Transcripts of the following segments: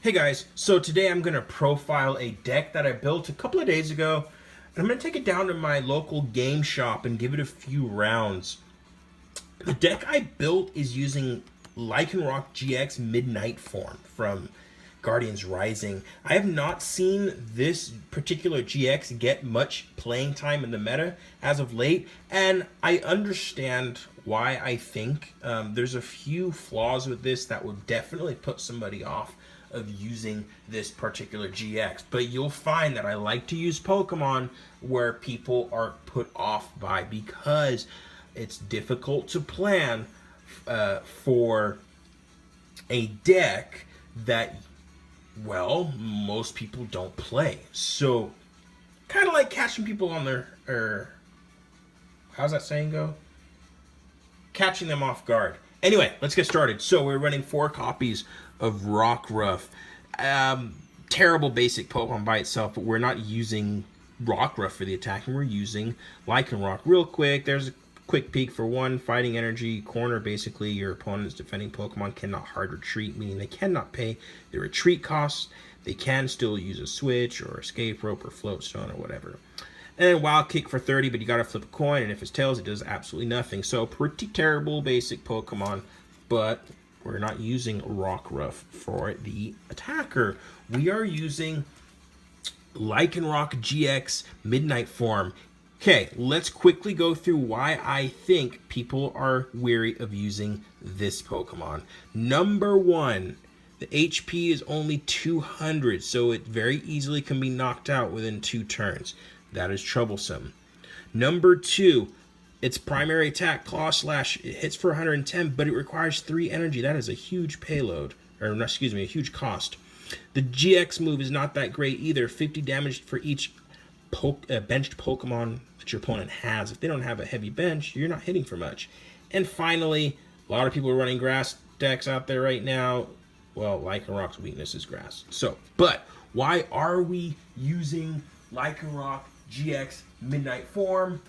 Hey guys, so today I'm going to profile a deck that I built a couple of days ago, and I'm going to take it down to my local game shop and give it a few rounds. The deck I built is using Lycanroc GX Midnight form from Guardians Rising. I have not seen this particular GX get much playing time in the meta as of late, and I understand why I think there's a few flaws with this that would definitely put somebody off of using this particular GX. But you'll find that I like to use Pokemon where people are put off by, because it's difficult to plan for a deck that, well, most people don't play. So, kind of like catching people on their, how's that saying go? Catching them off guard. Anyway, let's get started. So, we're running 4 copies of Rockruff. Terrible basic Pokemon by itself, but we're not using Rockruff for the attack, and we're using Lycanroc. Real quick, there's a quick peek for 1, fighting energy, corner. Basically, your opponent's defending Pokemon cannot hard retreat, meaning they cannot pay their retreat costs. They can still use a switch or escape rope or float stone or whatever. And then wild kick for 30, but you gotta flip a coin, and if it's tails, it does absolutely nothing. So pretty terrible basic Pokemon, but we're not using Rockruff for the attacker. We are using Lycanroc GX Midnight form. Okay, let's quickly go through why I think people are weary of using this Pokemon. Number 1, the HP is only 200, so it very easily can be knocked out within 2 turns. That is troublesome. Number 2, its primary attack, Claw Slash, it hits for 110, but it requires 3 energy. That is a huge payload, or excuse me, a huge cost. The GX move is not that great either. 50 damage for each benched Pokemon that your opponent has. If they don't have a heavy bench, you're not hitting for much. And finally, a lot of people are running grass decks out there right now. Well, Lycanroc's weakness is grass. So, but why are we using Lycanroc GX Midnight form?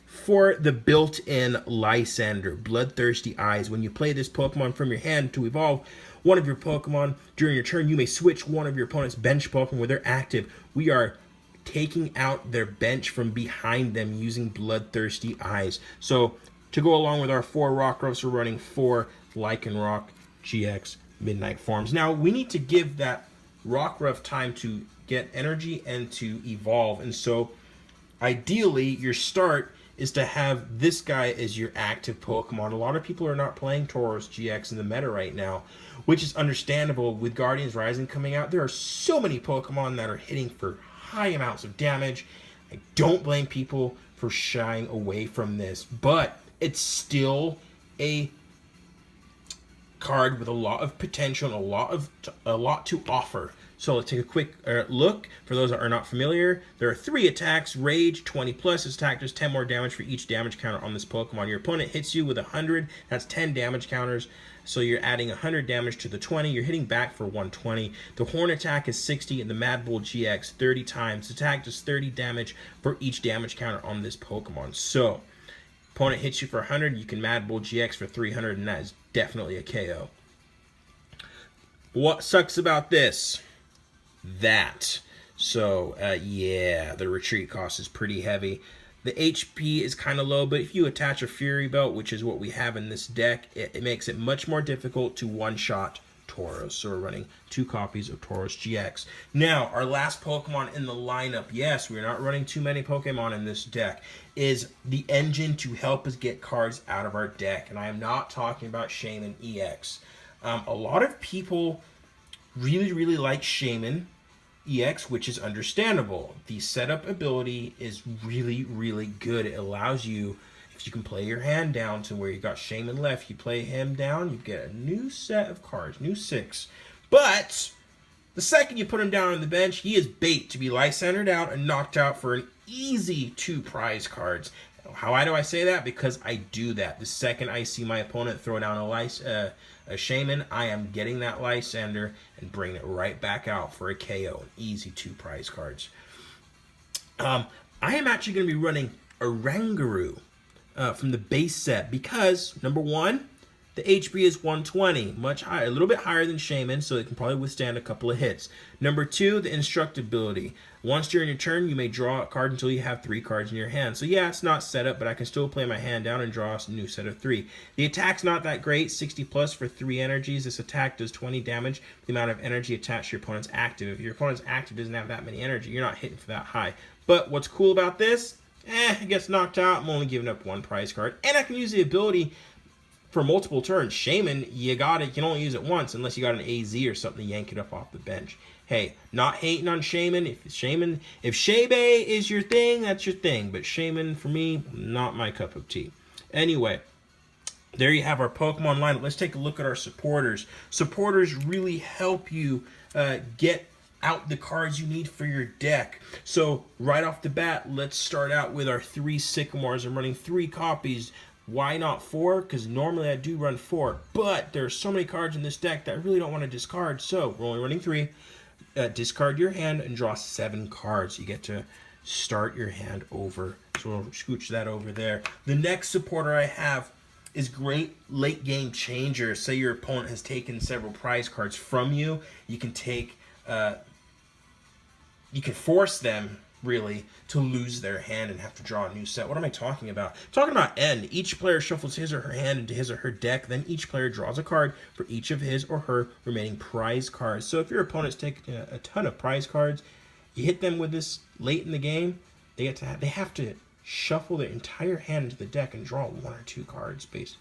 For the built-in Lysander, Bloodthirsty Eyes. When you play this Pokemon from your hand to evolve one of your Pokemon during your turn, you may switch one of your opponent's bench Pokemon where they're active. We are taking out their bench from behind them using Bloodthirsty Eyes. So, to go along with our 4 Rockruffs, we're running 4 Lycanroc GX Midnight forms. Now, we need to give that Rockruff time to get energy and to evolve. And so, ideally, your start is to have this guy as your active Pokemon. A lot of people are not playing Tauros GX in the meta right now, which is understandable. With Guardians Rising coming out, there are so many Pokemon that are hitting for high amounts of damage. I don't blame people for shying away from this, but it's still a card with a lot of potential and a lot to offer. So let's take a quick look. For those that are not familiar, there are 3 attacks. Rage, 20 plus. This attack does 10 more damage for each damage counter on this Pokemon. Your opponent hits you with 100. That's 10 damage counters. So you're adding 100 damage to the 20. You're hitting back for 120. The Horn attack is 60, and the Mad Bull GX 30 times. The attack does 30 damage for each damage counter on this Pokemon. So, opponent hits you for 100. You can Mad Bull GX for 300, and that is definitely a KO. What sucks about this? So yeah, the retreat cost is pretty heavy. The HP is kind of low, but if you attach a Fury Belt, which is what we have in this deck, it makes it much more difficult to one-shot Tauros. So we're running 2 copies of Tauros GX. Now, our last Pokemon in the lineup, yes, we're not running too many Pokemon in this deck, is the engine to help us get cards out of our deck. And I am not talking about Shaymin EX. A lot of people really like Shaymin EX, which is understandable. The setup ability is really good. It allows you, if you can play your hand down to where you got Shaymin left, you play him down, you get a new set of cards, new 6. But the second you put him down on the bench, he is bait to be Lysandered out and knocked out for an easy 2 prize cards. How do I say that? Because I do that. The second I see my opponent throw down a Shaymin, I am getting that Lysander and bringing it right back out for a KO. An easy 2 prize cards. I am actually going to be running a Rangaroo from the base set because, number 1, The HP is 120, much higher, a little bit higher than Shaman, so it can probably withstand a couple of hits. Number 2, the Instructability. Once during your turn, you may draw a card until you have 3 cards in your hand. So yeah, it's not set up, but I can still play my hand down and draw a new set of 3. The attack's not that great, 60 plus for 3 energies. This attack does 20 damage, the amount of energy attached to your opponent's active. If your opponent's active doesn't have that many energy, you're not hitting for that high. But what's cool about this? It gets knocked out. I'm only giving up 1 prize card, and I can use the ability for multiple turns. Shaman, you got it. You can only use it once unless you got an AZ or something to yank it up off the bench. Hey, not hating on Shaman. If Shabe is your thing, that's your thing. But Shaman, for me, not my cup of tea. Anyway, there you have our Pokemon lineup. Let's take a look at our supporters. Supporters really help you get out the cards you need for your deck. So right off the bat, let's start out with our 3 Sycamores. I'm running 3 copies. Why not 4? Because normally I do run 4, but there's so many cards in this deck that I really don't want to discard, so we're only running 3. Discard your hand and draw 7 cards. You get to start your hand over. So we'll scooch that over there. The next supporter I have is great late game changer. Say your opponent has taken several prize cards from you. You can take, you can force them really to lose their hand and have to draw a new set. What am I talking about? I'm talking about N. Each player shuffles his or her hand into his or her deck, then each player draws a card for each of his or her remaining prize cards. So if your opponent's taking a ton of prize cards, you hit them with this late in the game, they have to shuffle their entire hand into the deck and draw 1 or 2 cards based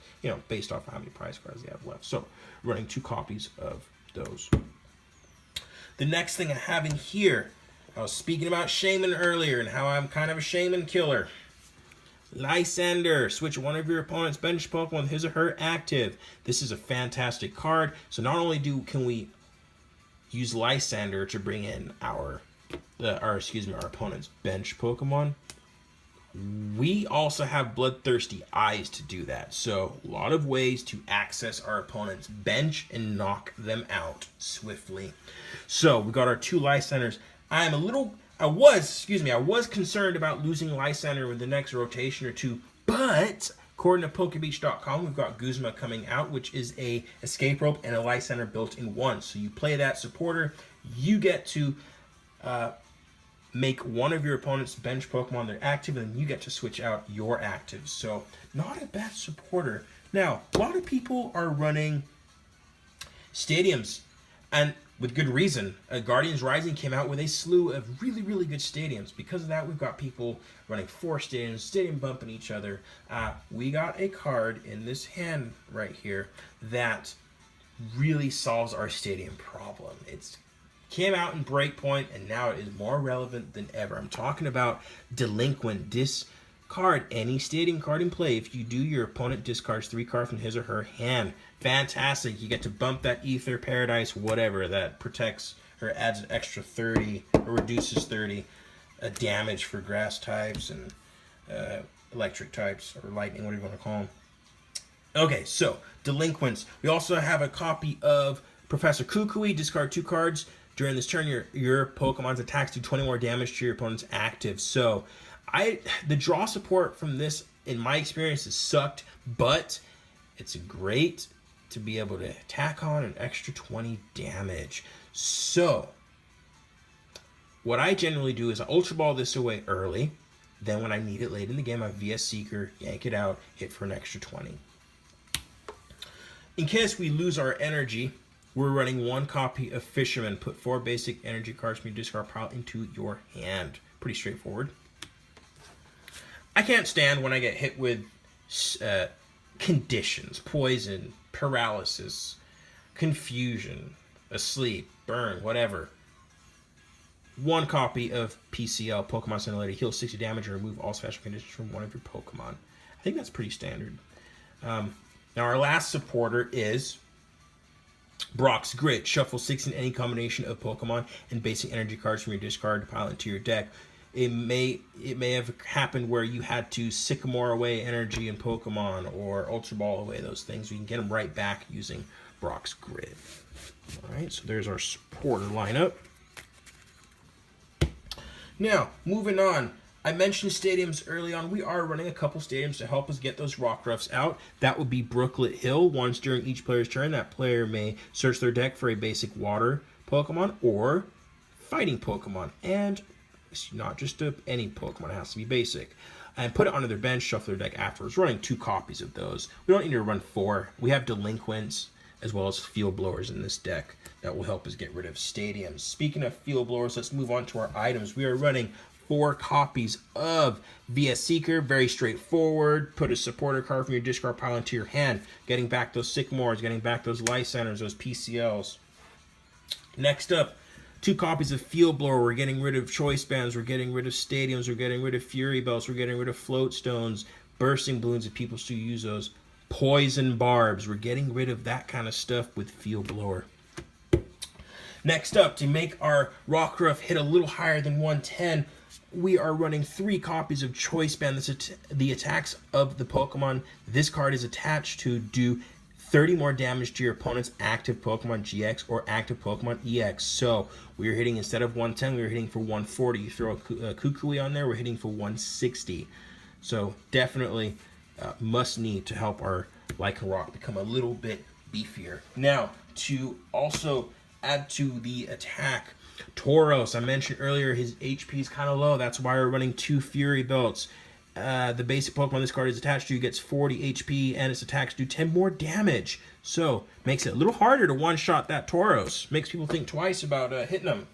off how many prize cards they have left. So running 2 copies of those. The next thing I have in here, I was speaking about Shaman earlier and how I'm kind of a Shaman killer. Lysander. Switch one of your opponent's bench Pokemon with his or her active. This is a fantastic card. So not only can we use Lysander to bring in our opponent's bench Pokemon, we also have Bloodthirsty Eyes to do that. So a lot of ways to access our opponent's bench and knock them out swiftly. So we got our 2 Lysanders. I was concerned about losing Lysander with the next rotation or 2, but according to Pokebeach.com, we've got Guzma coming out, which is a escape rope and a Lysander built in one. So you play that supporter, you get to make one of your opponent's bench Pokemon their active, and then you get to switch out your actives. So not a bad supporter. Now, a lot of people are running stadiums, and with good reason. Guardians Rising came out with a slew of really, really good stadiums. Because of that, we've got people running 4 stadiums, stadium bumping each other. We got a card in this hand right here that really solves our stadium problem. It's came out in Breakpoint, and now it is more relevant than ever. I'm talking about Delinquent. Discard any stadium card in play. If you do, your opponent discards 3 cards from his or her hand. Fantastic. You get to bump that Ether, Paradise, whatever, that protects or adds an extra 30 or reduces 30 damage for grass types and electric types or lightning, whatever you want to call them. Okay, so Delinquents. We also have a copy of Professor Kukui. Discard 2 cards. During this turn, your Pokemon's attacks do 20 more damage to your opponent's active. So the draw support from this, in my experience, has sucked, but it's great to be able to tack on an extra 20 damage. So what I generally do is I Ultra Ball this away early. Then when I need it late in the game, I VS Seeker, yank it out, hit for an extra 20. In case we lose our energy, we're running 1 copy of Fisherman. Put 4 basic energy cards from your discard pile into your hand. Pretty straightforward. I can't stand when I get hit with conditions, poison, paralysis, confusion, asleep, burn, whatever. 1 copy of PCL, Pokemon Scintillator. Heal 60 damage and remove all special conditions from one of your Pokemon. I think that's pretty standard. Now our last supporter is Brock's Grit. Shuffle 6 in any combination of Pokemon and basic energy cards from your discard pile into your deck. It may have happened where you had to Sycamore away energy in Pokemon or Ultra Ball away those things. We can get them right back using Brock's Grid. Alright, so there's our supporter lineup. Now, moving on. I mentioned stadiums early on. We are running a couple stadiums to help us get those Rockruffs out. That would be Brooklet Hill. Once during each player's turn, that player may search their deck for a basic water Pokemon or fighting Pokemon. And it's not just any Pokemon, it has to be basic. And put it onto their bench, shuffle their deck afterwards. Running 2 copies of those. We don't need to run 4. We have Delinquents as well as Field Blowers in this deck that will help us get rid of stadiums. Speaking of Field Blowers, let's move on to our items. We are running 4 copies of VS Seeker. Very straightforward. Put a supporter card from your discard pile into your hand. Getting back those Sycamores, getting back those Lycanrocs, those PCLs. Next up, 2 copies of Field Blower. We're getting rid of Choice Bands. We're getting rid of Stadiums. We're getting rid of Fury Belts. We're getting rid of Float Stones, Bursting Balloons if people still use those. Poison Barbs. We're getting rid of that kind of stuff with Field Blower. Next up, to make our Rockruff hit a little higher than 110, we are running 3 copies of Choice Band. The attacks of the Pokemon this card is attached to do 30 more damage to your opponent's active Pokemon GX or active Pokemon EX. So we are hitting, instead of 110, we are hitting for 140. You throw a Kukui on there, we're hitting for 160. So definitely must need to help our Lycanroc become a little bit beefier. Now, to also add to the attack, Tauros, I mentioned earlier, his HP is kind of low. That's why we're running 2 Fury Belts. The basic Pokemon this card is attached to gets 40 HP, and its attacks do 10 more damage. So, makes it a little harder to one-shot that Tauros. Makes people think twice about hitting them.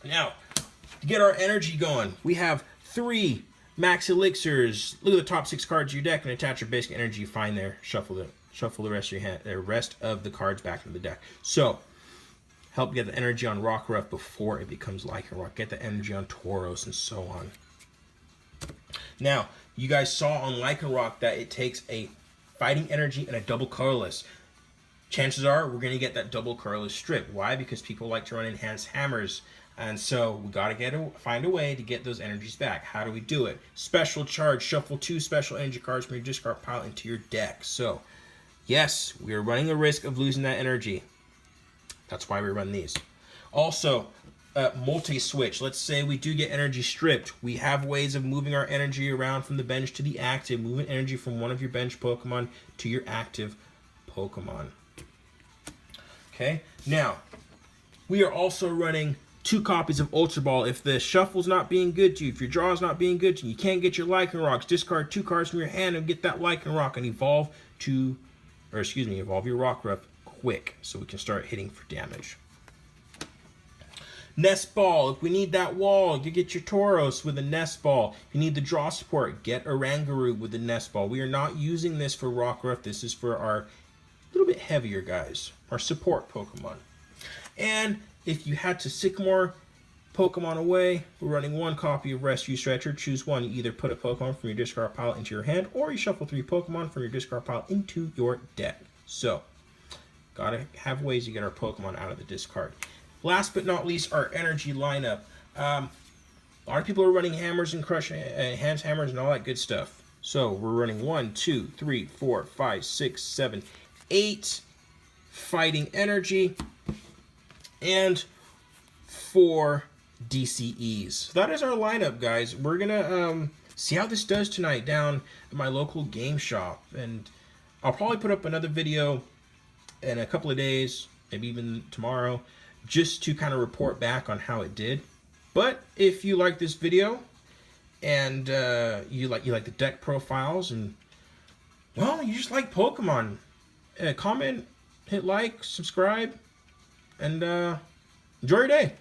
Now, to get our energy going, we have 3 Max Elixirs. Look at the top 6 cards of your deck and attach your basic energy you find there. Shuffle the rest of your hand, the rest of the cards back into the deck. So, help get the energy on Rockruff before it becomes Lycanroc. Get the energy on Tauros and so on. Now, you guys saw on Lycanroc that it takes a fighting energy and a double colorless. Chances are we're going to get that double colorless strip. Why? Because people like to run enhanced hammers. And so we got to find a way to get those energies back. How do we do it? Special charge. Shuffle 2 special energy cards from your discard pile into your deck. So, yes, we are running a risk of losing that energy. That's why we run these. Also, multi-switch. Let's say we do get energy stripped. We have ways of moving our energy around from the bench to the active, moving energy from one of your bench Pokemon to your active Pokemon. Okay, now, we are also running 2 copies of Ultra Ball. If the shuffle's not being good to you, if your draw's not being good to you, you can't get your Lycanrocs, discard 2 cards from your hand and get that Lycanroc and evolve your Rockruff quick so we can start hitting for damage. Nest Ball. If we need that wall, you get your Tauros with a Nest Ball. If you need the draw support, get a Rangaroo with the Nest Ball. We are not using this for Rockruff. This is for our little bit heavier guys, our support Pokemon. And if you had to Sycamore Pokemon away, we're running 1 copy of Rescue Stretcher. Choose one. You either put a Pokemon from your discard pile into your hand, or you shuffle 3 Pokemon from your discard pile into your deck. So, gotta have ways to get our Pokemon out of the discard. Last but not least, our energy lineup. A lot of people are running hammers and crush enhanced hammers and all that good stuff. So we're running 1, 2, 3, 4, 5, 6, 7, 8 fighting energy and 4 DCEs. So that is our lineup, guys. We're gonna see how this does tonight down at my local game shop, and I'll probably put up another video in a couple of days, maybe even tomorrow, just to kind of report back on how it did. But if you like this video and you like the deck profiles and, well, you just like Pokemon, comment, hit like, subscribe, and enjoy your day.